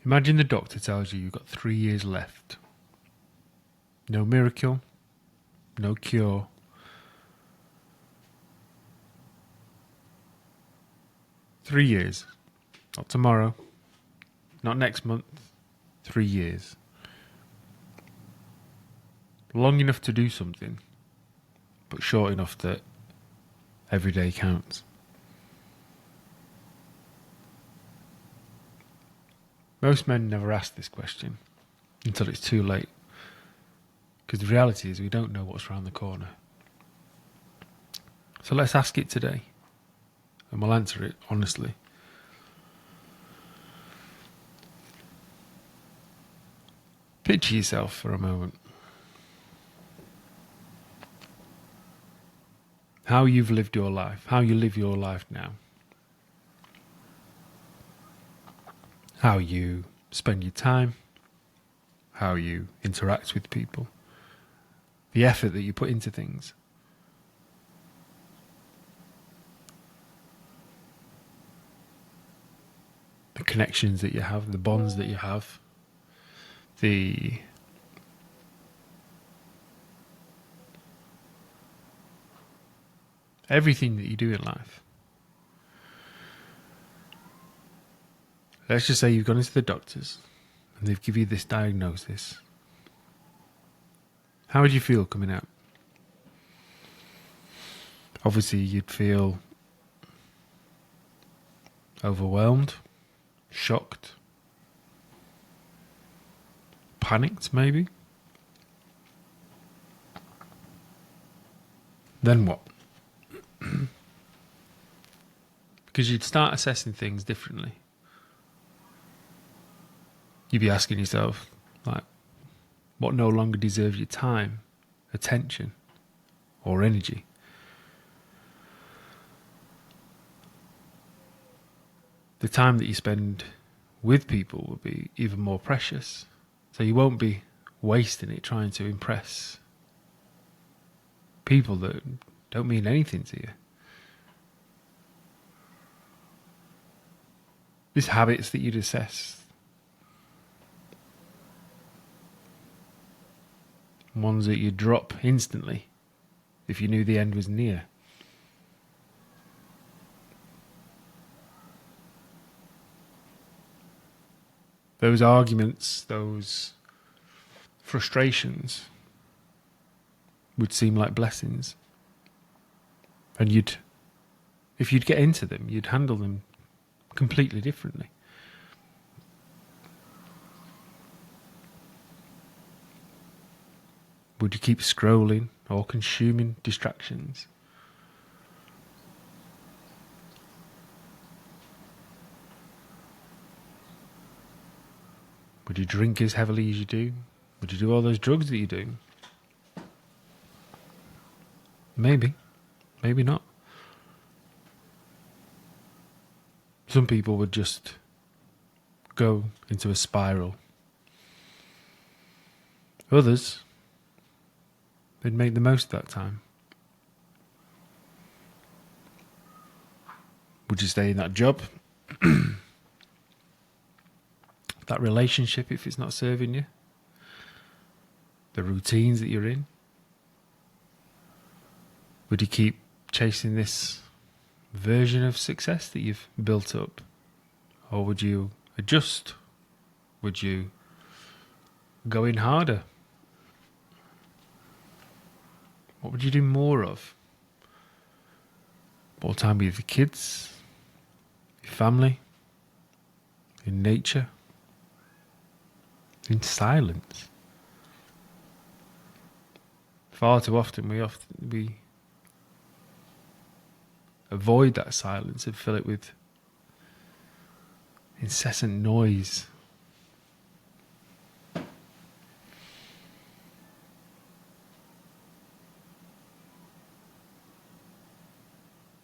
Imagine the doctor tells you you've got 3 years left. No miracle, no cure. Three years. Not tomorrow. Not next month. 3 years. Long enough to do something, but short enough that every day counts. Most men never ask this question until it's too late. Because the reality is we don't know what's around the corner. So let's ask it today. And we'll answer it honestly. Picture yourself for a moment. How you've lived your life. How you live your life now. How you spend your time. How you interact with people. The effort that you put into things. The connections that you have, the bonds that you have, everything that you do in life. Let's just say you've gone into the doctors and they've given you this diagnosis. How would you feel coming out? Obviously, you'd feel overwhelmed, shocked, panicked maybe. Then what? Because you'd start assessing things differently. You'd be asking yourself, like, what no longer deserves your time, attention, or energy? The time that you spend with people will be even more precious. So you won't be wasting it trying to impress people that don't mean anything to you. These habits that you'd assess. Ones that you'd drop instantly if you knew the end was near. Those arguments, those frustrations would seem like blessings. And if you'd get into them, you'd handle them completely differently. Would you keep scrolling or consuming distractions? Would you drink as heavily as you do? Would you do all those drugs that you do? Maybe. Maybe not. Some people would just go into a spiral. Others, they'd make the most of that time. Would you stay in that job? That relationship if it's not serving you? The routines that you're in? Would you keep chasing this version of success that you've built up? Or would you adjust? Would you go in harder? What would you do more of? More time with your kids, your family, in nature, in silence. Far too often we avoid that silence and fill it with incessant noise.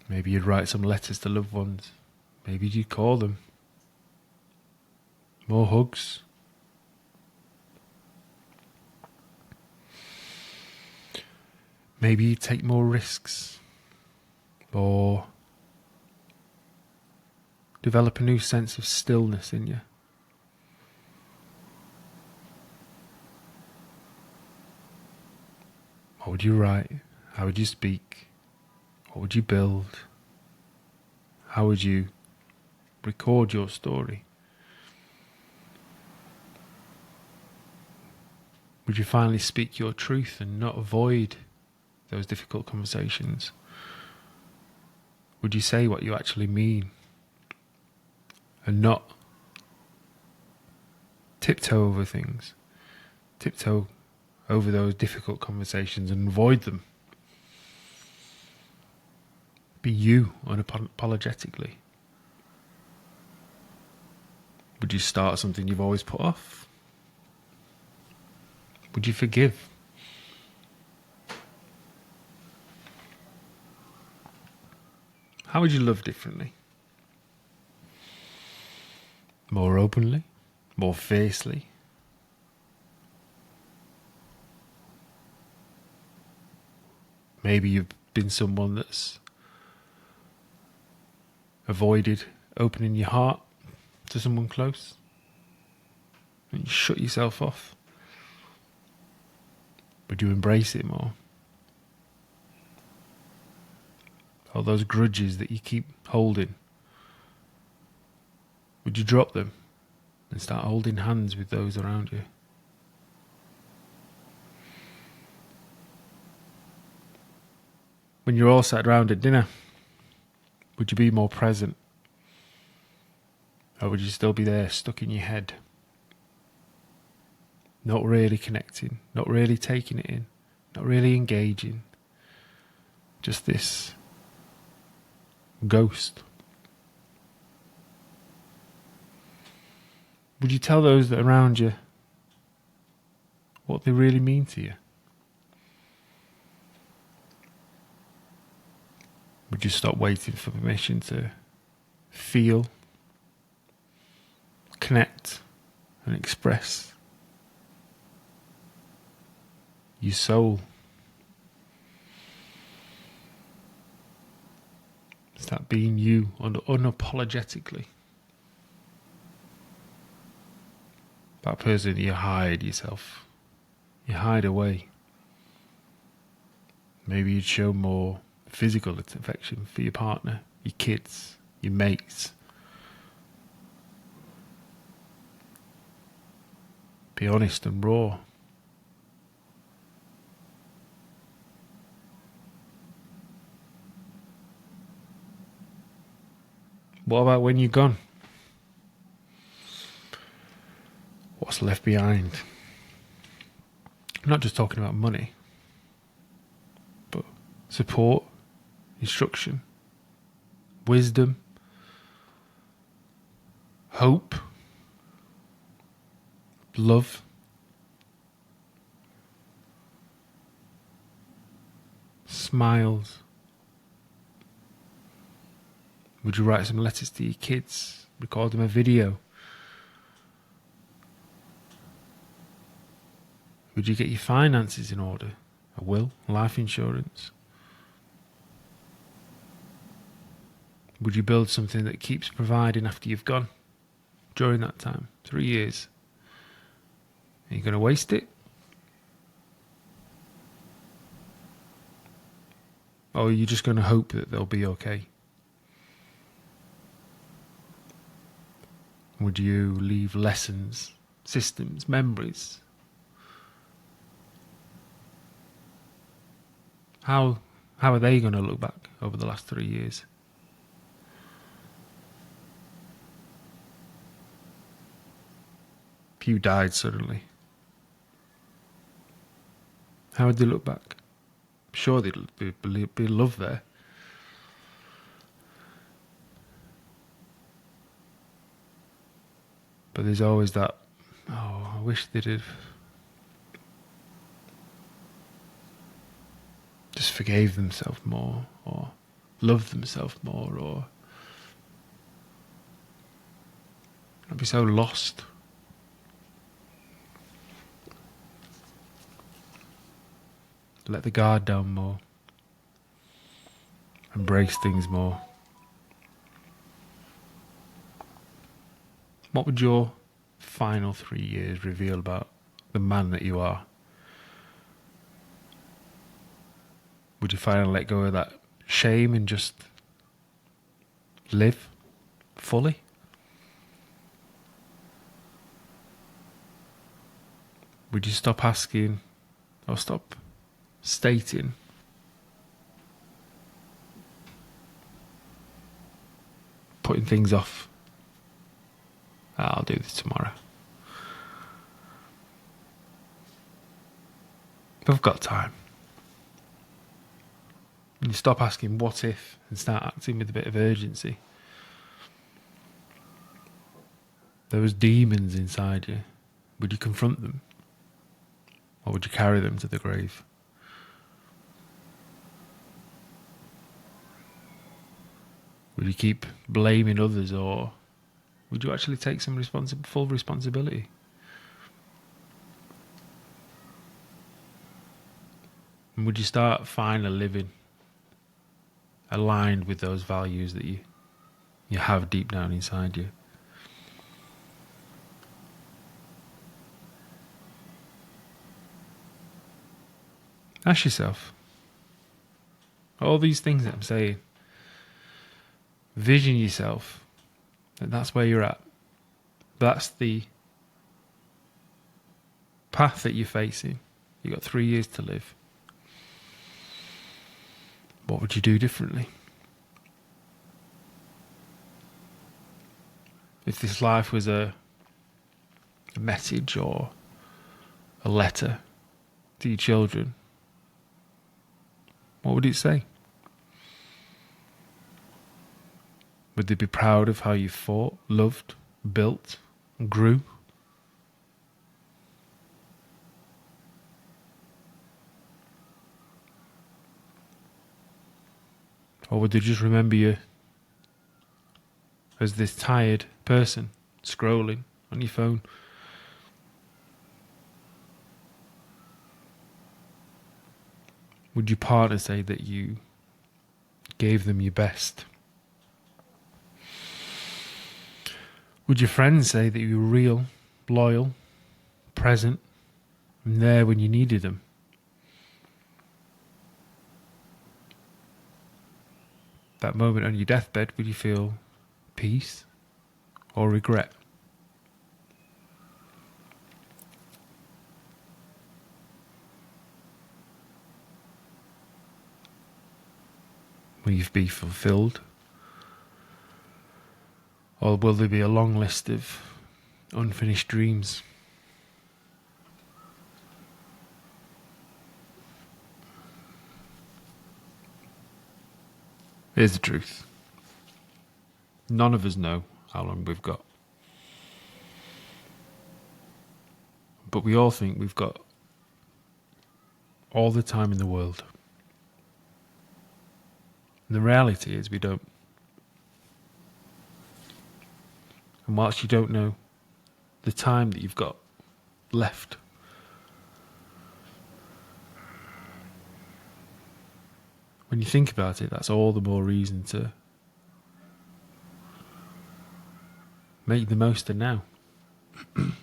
Maybe you'd write some letters to loved ones. Maybe you'd call them. More hugs. Maybe you'd take more risks. Or develop a new sense of stillness in you. What would you write? How would you speak? What would you build? How would you record your story? Would you finally speak your truth and not avoid those difficult conversations? Would you say what you actually mean and not tiptoe over things, tiptoe over those difficult conversations and avoid them? Be you unapologetically. Would you start something you've always put off? Would you forgive? How would you love differently? More openly? More fiercely? Maybe you've been someone that's avoided opening your heart to someone close and you shut yourself off. Would you embrace it more? All those grudges that you keep holding, would you drop them and start holding hands with those around you? When you're all sat around at dinner, would you be more present? Or would you still be there, stuck in your head? Not really connecting, not really taking it in, not really engaging. Just this ghost. Would you tell those that are around you what they really mean to you? Would you stop waiting for permission to feel, connect, and express your soul? Start being you unapologetically. That person you hide yourself, you hide away. Maybe you'd show more physical affection for your partner, your kids, your mates. Be honest and raw. What about when you're gone? What's left behind? I'm not just talking about money, but support, instruction, wisdom, hope, love, smiles. Would you write some letters to your kids, record them a video? Would you get your finances in order? A will, life insurance? Would you build something that keeps providing after you've gone? During that time, 3 years. Are you going to waste it? Or are you just going to hope that they'll be okay? Would you leave lessons, systems, memories? How are they going to look back over the last 3 years? If you died suddenly, how would they look back? I'm sure there'd be love there. But there's always that, oh, I wish they'd have just forgave themselves more, or loved themselves more, or I'd be so lost. Let the guard down more. Embrace things more. What would your final 3 years reveal about the man that you are? Would you finally let go of that shame and just live fully? Would you stop asking or stop stating putting things off? I'll do this tomorrow. I've got time. And you stop asking what if and start acting with a bit of urgency. Those demons inside you, would you confront them? Or would you carry them to the grave? Would you keep blaming others, or would you actually take some full responsibility? And would you start finally living aligned with those values that you have deep down inside you? Ask yourself, all these things that I'm saying, vision yourself that that's where you're at. That's the path that you're facing. You've got 3 years to live. What would you do differently? If this life was a message or a letter to your children, what would it say? Would they be proud of how you fought, loved, built, and grew? Or would they just remember you as this tired person scrolling on your phone? Would your partner say that you gave them your best? Would your friends say that you were real, loyal, present, and there when you needed them? That moment on your deathbed, would you feel peace or regret? Will you be fulfilled? Or will there be a long list of unfinished dreams? Here's the truth. None of us know how long we've got. But we all think we've got all the time in the world. And the reality is we don't. And whilst you don't know the time that you've got left, when you think about it, that's all the more reason to make the most of now. And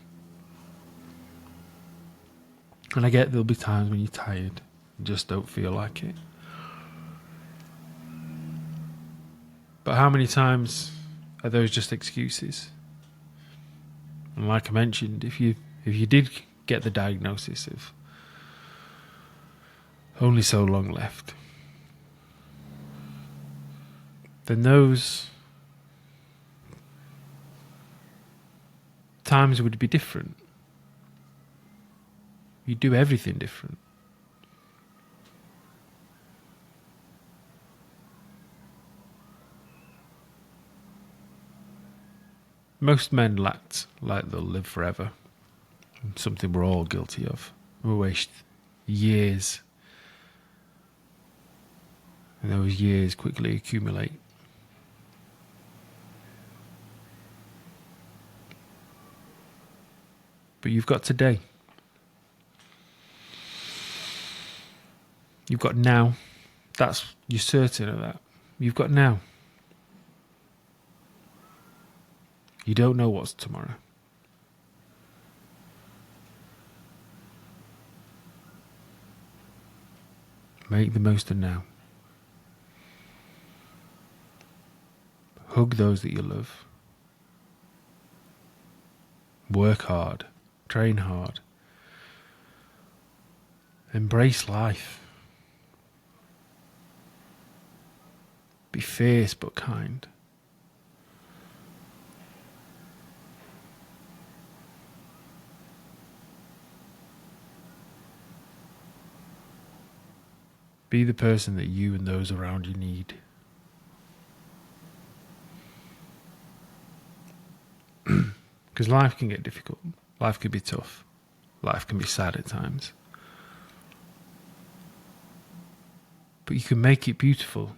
I get there'll be times when you're tired and just don't feel like it. But how many times are those just excuses? And like I mentioned, if you did get the diagnosis of only so long left, then those times would be different. You do everything different. Most men act like they'll live forever. Something we're all guilty of. We waste years. And those years quickly accumulate. But you've got today. You've got now. You're certain of that. You've got now. You don't know what's tomorrow. Make the most of now. Hug those that you love. Work hard. Train hard. Embrace life. Be fierce but kind. Be the person that you and those around you need. Because life can get difficult. Life can be tough. Life can be sad at times. But you can make it beautiful,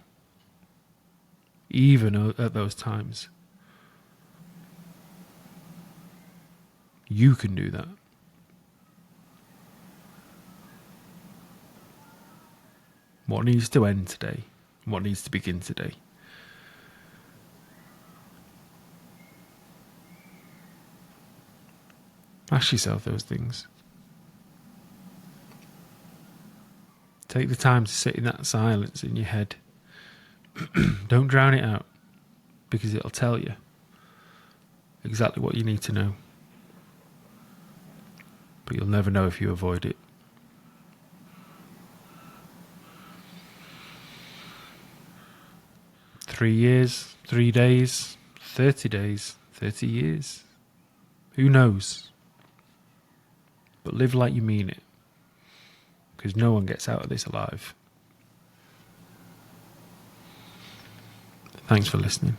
even at those times. You can do that. What needs to end today? What needs to begin today? Ask yourself those things. Take the time to sit in that silence in your head. Don't drown it out, because it'll tell you exactly what you need to know. But you'll never know if you avoid it. Three years, 3 days, 30 days, 30 years. Who knows? But live like you mean it. Because no one gets out of this alive. Thanks for listening.